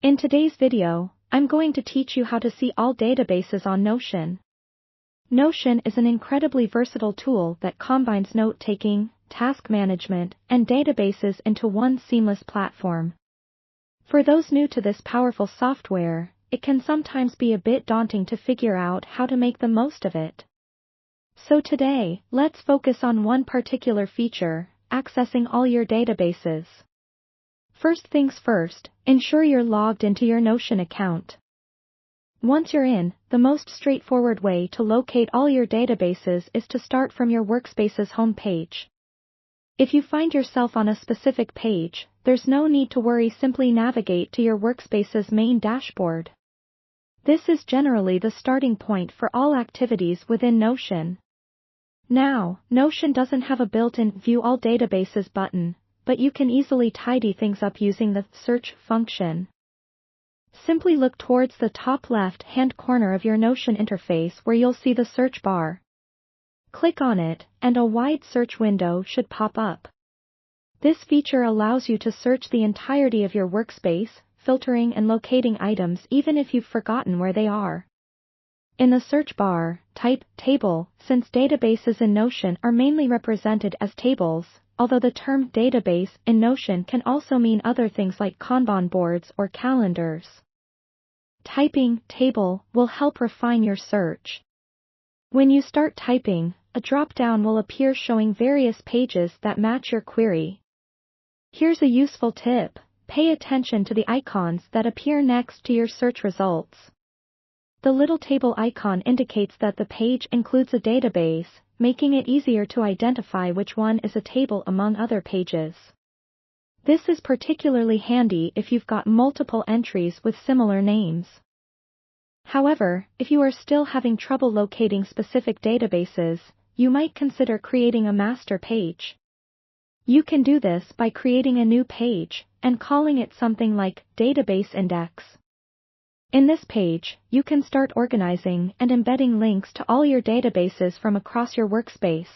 In today's video, I'm going to teach you how to see all databases on Notion. Notion is an incredibly versatile tool that combines note-taking, task management, and databases into one seamless platform. For those new to this powerful software, it can sometimes be a bit daunting to figure out how to make the most of it. So today, let's focus on one particular feature, accessing all your databases. First things first, ensure you're logged into your Notion account. Once you're in, the most straightforward way to locate all your databases is to start from your Workspace's homepage. If you find yourself on a specific page, there's no need to worry, simply navigate to your Workspace's main dashboard. This is generally the starting point for all activities within Notion. Now, Notion doesn't have a built-in View All Databases button, but you can easily tidy things up using the Search function. Simply look towards the top left-hand corner of your Notion interface where you'll see the search bar. Click on it, and a wide search window should pop up. This feature allows you to search the entirety of your workspace, filtering and locating items even if you've forgotten where they are. In the search bar, type Table, since databases in Notion are mainly represented as tables, although the term database in Notion can also mean other things like Kanban boards or calendars. Typing table will help refine your search. When you start typing, a drop-down will appear showing various pages that match your query. Here's a useful tip: pay attention to the icons that appear next to your search results. The little table icon indicates that the page includes a database, making it easier to identify which one is a table among other pages. This is particularly handy if you've got multiple entries with similar names. However, if you are still having trouble locating specific databases, you might consider creating a master page. You can do this by creating a new page and calling it something like Database Index. In this page, you can start organizing and embedding links to all your databases from across your workspace.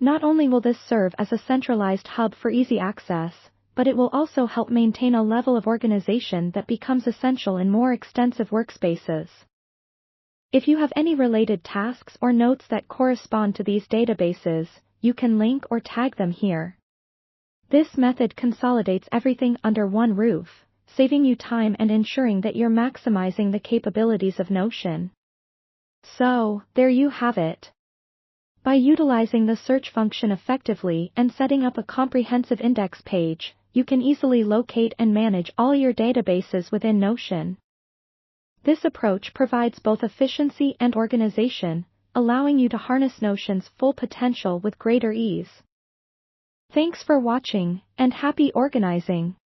Not only will this serve as a centralized hub for easy access, but it will also help maintain a level of organization that becomes essential in more extensive workspaces. If you have any related tasks or notes that correspond to these databases, you can link or tag them here. This method consolidates everything under one roof, saving you time and ensuring that you're maximizing the capabilities of Notion. So, there you have it. By utilizing the search function effectively and setting up a comprehensive index page, you can easily locate and manage all your databases within Notion. This approach provides both efficiency and organization, allowing you to harness Notion's full potential with greater ease. Thanks for watching, and happy organizing!